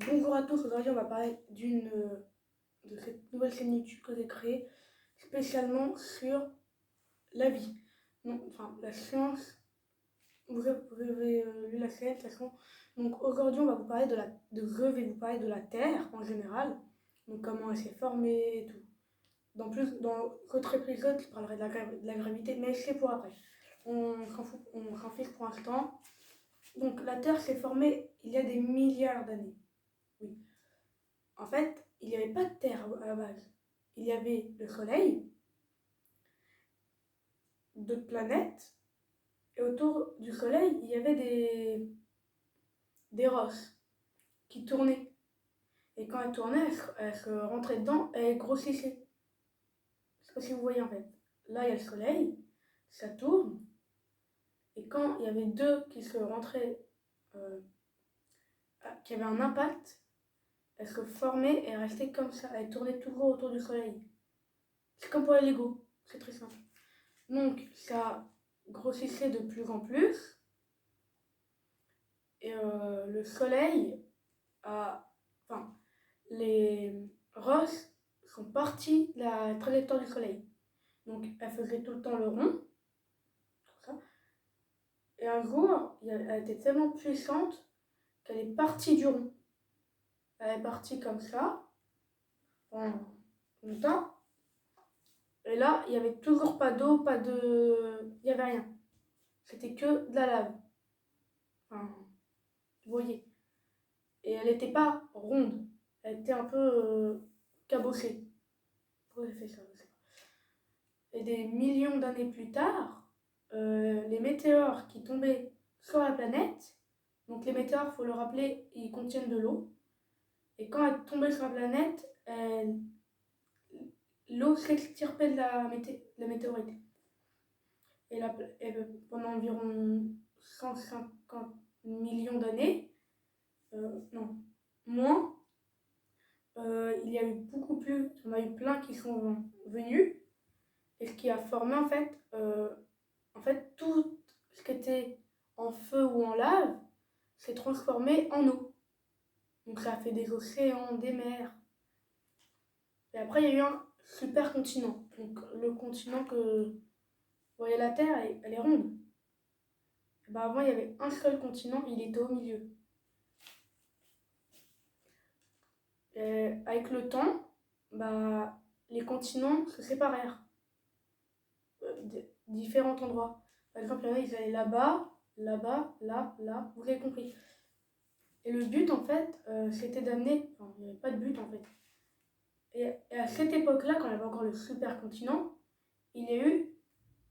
Bonjour à tous, aujourd'hui on va parler de cette nouvelle chaîne YouTube que j'ai créée spécialement sur la vie. Non, enfin la science, vous avez lu la chaîne de toute façon. Donc aujourd'hui on va vous parler je vais vous parler de la Terre en général, donc comment elle s'est formée et tout. Dans votre épisode je parlerai de la gravité, mais c'est pour après. On s'en fiche pour l'instant. Donc la Terre s'est formée il y a des milliards d'années. Oui. En fait, il n'y avait pas de Terre à la base. Il y avait le Soleil, d'autres planètes, et autour du Soleil, il y avait des roches qui tournaient. Et quand elles tournaient, elles se rentraient dedans et elles grossissaient. Je ne sais pas si vous voyez en fait. Là, il y a le Soleil, ça tourne, et quand il y avait deux qui se rentraient, euh, qui avaient un impact, elles se formaient et restaient comme ça. Elles tournaient toujours autour du Soleil. C'est comme pour les Lego, c'est très simple. Donc, ça grossissait de plus en plus. Et le soleil enfin, les roches sont parties de la trajectoire du soleil. Donc, elles faisaient tout le temps le rond. Comme ça. Et un jour, elle était tellement puissante qu'elle est partie du rond. Elle est partie comme ça, pendant longtemps. Et là, il n'y avait toujours pas d'eau, il n'y avait rien. C'était que de la lave. Enfin, vous voyez. Et elle n'était pas ronde. Elle était un peu cabossée. Pourquoi elle fait ça, je sais pas. Et des millions d'années plus tard, les météores qui tombaient sur la planète, donc les météores, il faut le rappeler, ils contiennent de l'eau. Et quand elles tombaient sur la planète, l'eau s'extirpait de la météorite. Et pendant environ 150 millions d'années, non, moins, il y a eu beaucoup plus, on a eu plein qui sont venus, et ce qui a formé en fait tout ce qui était en feu ou en lave s'est transformé en eau. Donc ça a fait des océans, des mers. Et après il y a eu un super continent. Donc le continent que vous voyez la Terre, elle est ronde. Et ben avant il y avait un seul continent, il était au milieu. Et avec le temps, bah, les continents se séparèrent. Différents endroits. Par exemple, il y en a, ils allaient là-bas, là-bas, là, là, vous avez compris. Et le but, en fait, c'était d'amener. Enfin, il n'y avait pas de but, en fait. Et à cette époque-là, quand il y avait encore le supercontinent, il y a eu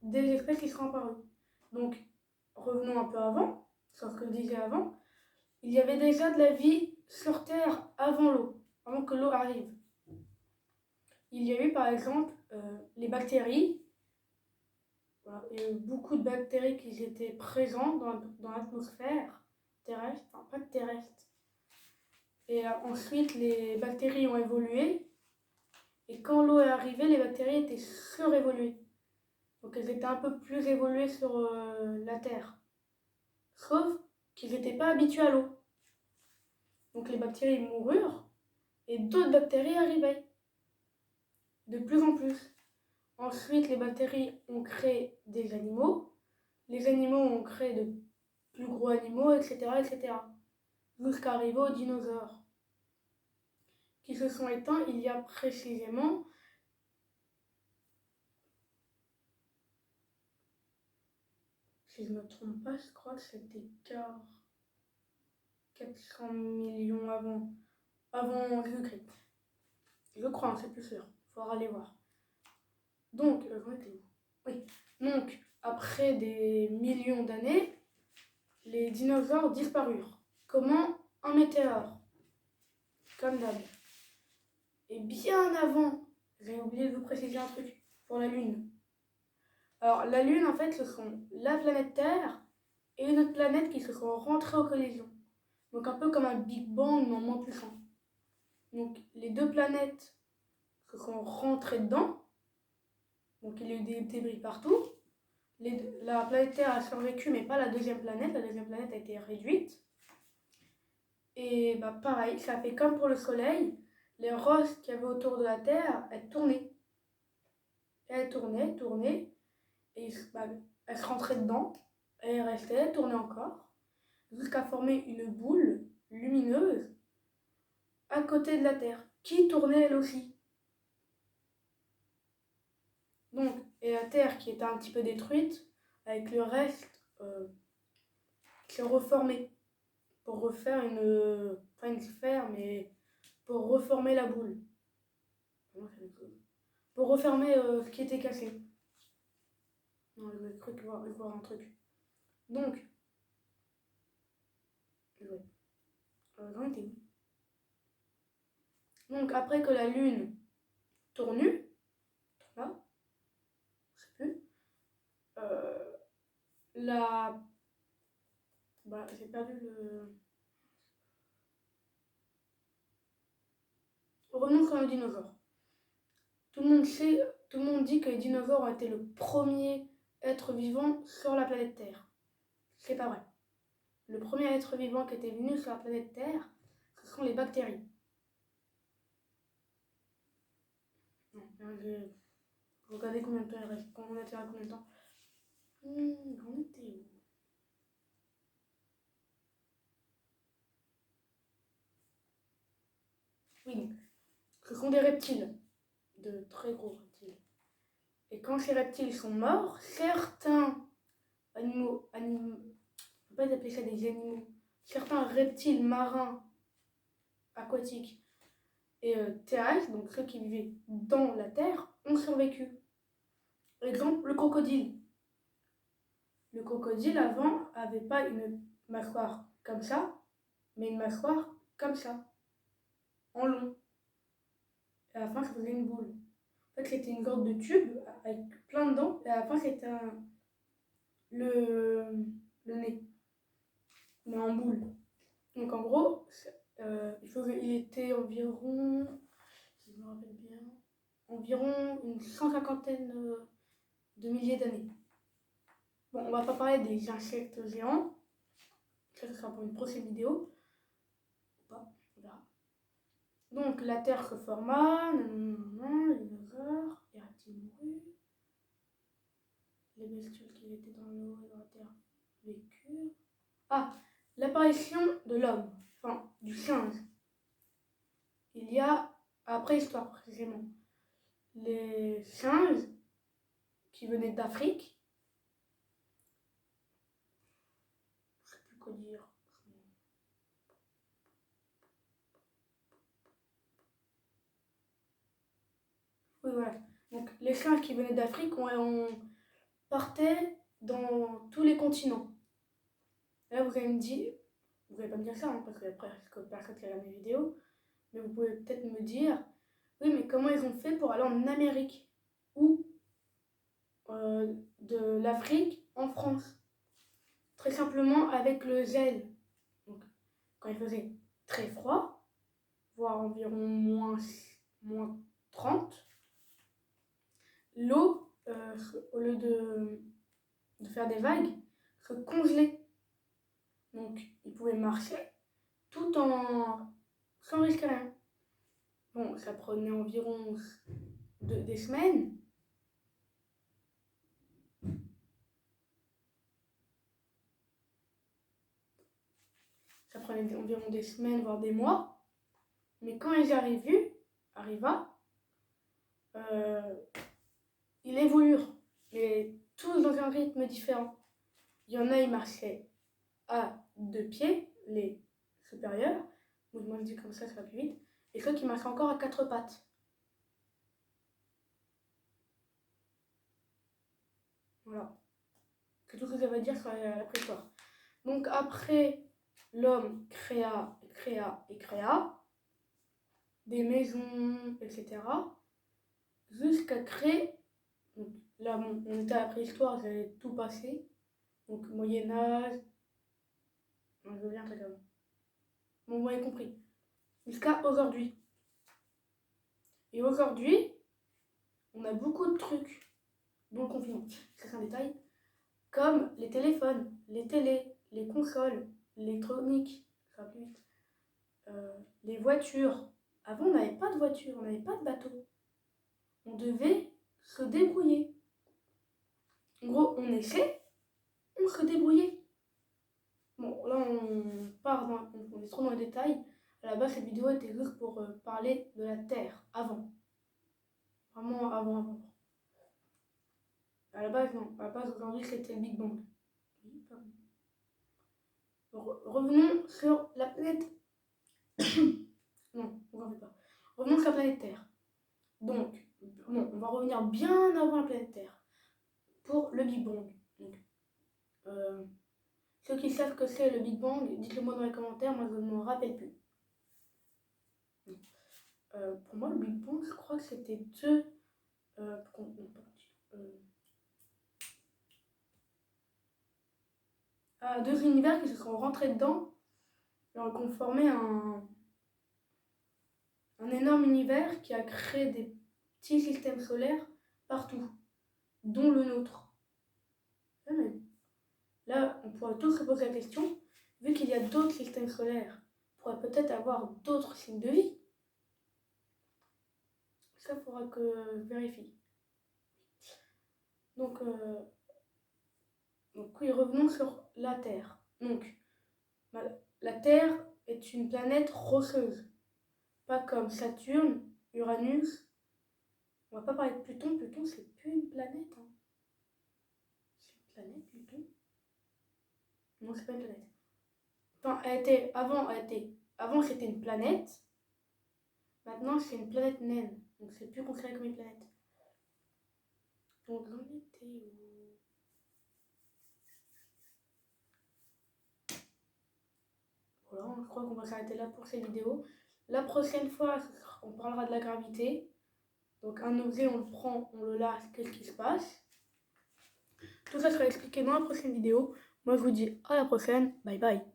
des espèces qui sont apparues. Donc, revenons un peu avant, sur ce que je disais avant, il y avait déjà de la vie sur Terre avant l'eau, avant que l'eau arrive. Il y a eu, par exemple, les bactéries. Voilà, il y a eu beaucoup de bactéries qui étaient présentes dans l'atmosphère terrestre, enfin pas terrestre. Et ensuite, les bactéries ont évolué. Et quand l'eau est arrivée, les bactéries étaient surévoluées. Donc elles étaient un peu plus évoluées sur la Terre. Sauf qu'ils n'étaient pas habitués à l'eau. Donc les bactéries moururent et d'autres bactéries arrivaient. De plus en plus. Ensuite, les bactéries ont créé des animaux. Les animaux ont créé de plus gros animaux, etc. etc. Jusqu'à arriver aux dinosaures, qui se sont éteints il y a précisément si je ne me trompe pas, je crois que c'était 400 millions avant Jésus-Christ. Je crois, c'est plus sûr. Il faudra aller voir. Donc, oui. Donc, après des millions d'années, les dinosaures disparurent. Comment? Un météore. Comme d'hab. Et bien avant, j'ai oublié de vous préciser un truc pour la Lune. Alors, la Lune, en fait, ce sont la planète Terre et une autre planète qui se sont rentrées en collision. Donc, un peu comme un Big Bang, mais en moins puissant. Donc, les deux planètes se sont rentrées dedans. Donc, il y a eu des débris partout. La planète Terre a survécu, mais pas la deuxième planète. La deuxième planète a été réduite. Et bah pareil, ça fait comme pour le soleil, les roses qu'il y avait autour de la Terre, elles tournaient. Et elles tournaient, tournaient, et bah, elles se rentraient dedans, et elles restaient, elles tournaient encore, jusqu'à former une boule lumineuse à côté de la Terre, qui tournait elle aussi. Donc, et la Terre qui était un petit peu détruite, avec le reste s'est reformée pour refaire pas une sphère, mais pour reformer la boule. Pour refermer ce qui était cassé. Non, j'ai cru voir un truc. Donc, ouais. J'en étais où? Donc, après que la Lune tourna, je sais plus, la... Bah, j'ai perdu le... Revenons sur les dinosaures. Tout le monde dit que les dinosaures ont été le premier être vivant sur la planète Terre. C'est pas vrai. Le premier être vivant qui était venu sur la planète Terre, ce sont les bactéries. Regardez combien de temps il reste. On a tiré combien de temps. On était où? Oui, ce sont des reptiles. De très gros reptiles. Et quand ces reptiles sont morts, certains animaux, on ne peut pas appeler ça des animaux, certains reptiles marins, aquatiques et terrestres, donc ceux qui vivaient dans la terre, ont survécu. Par exemple, le crocodile. Le crocodile avant avait pas une mâchoire comme ça, mais une mâchoire comme ça, en long. Et à la fin, ça faisait une boule. En fait, c'était une sorte de tube avec plein de dents, et à la fin, c'était le nez, mais en boule. Donc en gros, il était environ, si je me rappelle bien, environ une 150aine de milliers d'années. Bon, on va pas parler des insectes géants, ça sera pour une prochaine vidéo. Ou pas, on verra. Donc la Terre se forma, les dinosaures, les reptiles mourus, les bestioles qui étaient dans l'eau et dans la Terre vécurent. Ah, l'apparition de l'homme, enfin du singe. Il y a, à préhistoire précisément, les singes qui venaient d'Afrique. Je sais plus quoi dire. Oui, voilà. Donc les singes qui venaient d'Afrique, on partait dans tous les continents. Là, vous allez me dire, vous allez pas me dire ça, hein, parce que après, personne qui regarde mes vidéos, mais vous pouvez peut-être me dire, oui, mais comment ils ont fait pour aller en Amérique ou de l'Afrique en France? Très simplement avec le gel. Donc, quand il faisait très froid, voire environ moins 30, l'eau, au lieu de faire des vagues, se congelait. Donc, ils pouvaient marcher tout sans risquer rien. Bon, ça prenait environ des semaines. Ça prenait environ des semaines, voire des mois. Mais quand ils arriva, ils évoluèrent, mais tous dans un rythme différent. Il y en a, ils marchaient à 2 pieds, les supérieurs. Donc moi je dis comme ça va plus vite. Et ceux qui marchaient encore à 4 pattes. Voilà. C'est tout ce que ça veut dire sur la préhistoire. Donc après, l'homme créa des maisons, etc. Jusqu'à créer. Donc là, on était à la préhistoire, j'avais tout passé. Donc Moyen-Âge. Non, je viens très comme. Bon, vous m'avez compris. Jusqu'à aujourd'hui. Et aujourd'hui, on a beaucoup de trucs dans le confinement. C'est un détail. Comme les téléphones, les télés, les consoles, l'électronique, ça va plus vite. les voitures. Avant, on n'avait pas de voiture, on n'avait pas de bateau. On devait se débrouiller. En gros, on naissait, on se débrouillait. Bon, là, on est trop dans les détails. À la base, cette vidéo était juste pour parler de la Terre, avant. Vraiment avant. À la base, non. À la base, aujourd'hui, c'était le Big Bang. Oui, pardon. Revenons sur la planète. Non, on ne pas. Revenons sur la planète Terre. Donc, bon, on va revenir bien avant la planète Terre. Pour le Big Bang. Donc, ceux qui savent que c'est le Big Bang, dites-le moi dans les commentaires, moi je ne m'en rappelle plus. Pour moi, le Big Bang, je crois que c'était deux univers qui se sont rentrés dedans et ont formé un énorme univers qui a créé des petits systèmes solaires partout, dont le nôtre. Là, on pourrait tous se poser la question, vu qu'il y a d'autres systèmes solaires, on pourrait peut-être avoir d'autres signes de vie. Ça, il faudra que je vérifie. Donc oui, revenons sur la Terre. Donc, la Terre est une planète rocheuse. Pas comme Saturne, Uranus. On va pas parler de Pluton. Pluton, c'est plus une planète. Hein. C'est une planète, Pluton? Non, c'est pas une planète. Enfin, avant c'était une planète. Maintenant, c'est une planète naine. Donc, c'est plus considéré comme une planète. Donc, j'en étais où? Voilà, je crois qu'on va s'arrêter là pour cette vidéo. La prochaine fois, on parlera de la gravité. Donc, un objet, on le prend, on le lâche, qu'est-ce qui se passe? Tout ça sera expliqué dans la prochaine vidéo. Moi, je vous dis à la prochaine. Bye bye.